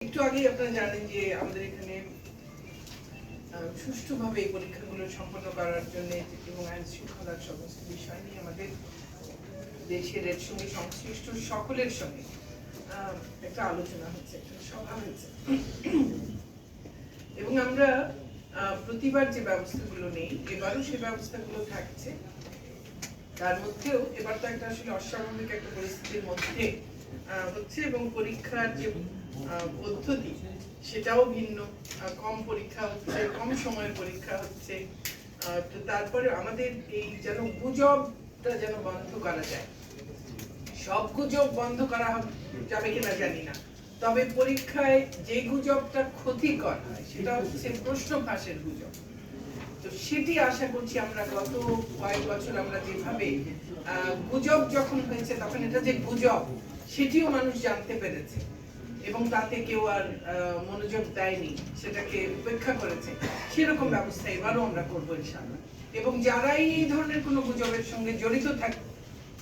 একটু আগেই আপনারা জানেন যে আমাদের এখানে সুষ্ঠুভাবে এই পরীক্ষাগুলো সম্পন্ন করার জন্য এবং আইন শৃঙ্খলার সমস্ত বিষয় নিয়ে আমাদের দেশের এর সঙ্গে সংশ্লিষ্ট সকলের সঙ্গে একটা আলোচনা হচ্ছে, একটা সভা হয়েছে এবং আমরা প্রতিবার যে ব্যবস্থাগুলো নেই এবারও সে ব্যবস্থাগুলো থাকছে। তার মধ্যেও এবার তো একটা আসলে অস্বাভাবিক একটা পরিস্থিতির মধ্যে হচ্ছে এবং পরীক্ষার যে পদ্ধতি সেটাও ভিন্ন, কম পরীক্ষা হচ্ছে, কম সময়ে পরীক্ষা হচ্ছে। তারপরে আমাদের এই যেন গুজবটা যেন বন্ধ করা যায়, সব গুজব বন্ধ করা যাবে কিনা জানি না, তবে পরীক্ষায় যে গুজবটা ক্ষতিকর হয় সেটা হচ্ছে প্রশ্ন ফাঁসের গুজব। তো সেটি আশা করছি আমরা গত কয়েক বছর আমরা যেভাবে গুজব যখন হয়েছে তখন এটা যে গুজব সেটিও মানুষ জানতে পেরেছে এবং তাতে কেউ আর মনোযোগ দেয়নি, সেটাকে উপেক্ষা করেছে। সেরকম ব্যবস্থা এবারও আমরা করবো ইনশাআল্লাহ। এবং যারাই এই ধরনের কোনো গুজবের সঙ্গে জড়িত থাকে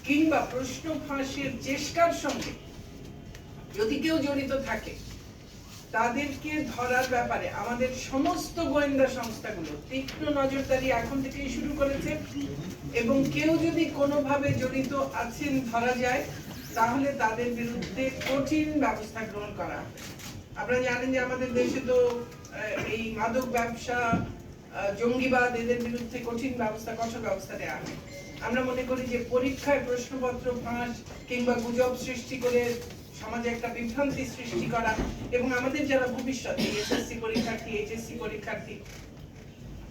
কিংবা প্রশ্ন ফাঁসের চেষ্টার সঙ্গে যদি কেউ জড়িত থাকে তাদেরকে ধরার ব্যাপারে আমাদের সমস্ত গোয়েন্দা সংস্থাগুলো তীক্ষ্ণ নজরদারি এখন থেকেই শুরু করেছে এবং কেউ যদি কোনোভাবে জড়িত আছেন ধরা যায় তাহলে তাদের বিরুদ্ধে কঠিন ব্যবস্থা গ্রহণ করা। আপনারা জানেন যে আমাদের দেশে তো এই মাদক ব্যবসা, জঙ্গিবাদ, এদের বিরুদ্ধে কঠিন ব্যবস্থা, কঠোর ব্যবস্থা নেওয়া হয়। আমরা মনে করি যে পরীক্ষায় প্রশ্নপত্র ফাঁস কিংবা গুজব সৃষ্টি করে সমাজে একটা বিভ্রান্তি সৃষ্টি করা এবং আমাদের যারা ভবিষ্যতে এসএসসি পরীক্ষার্থী, এইচএসসি পরীক্ষার্থী,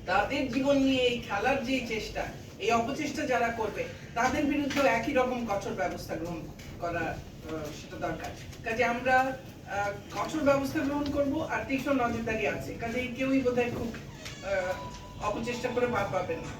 তাদের জীবন নিয়ে এই খেলার যে চেষ্টা, এই অপচেষ্টা যারা করবে তাদের বিরুদ্ধে একই রকম কঠোর ব্যবস্থা গ্রহণ করা সেটা দরকার। কাজে আমরা কঠোর ব্যবস্থা গ্রহণ করব আর তীক্ষ্ণ নজরদারি আছে, কাজে কেউই বোধহয় খুব অপচেষ্টা করে পার পাবেন না।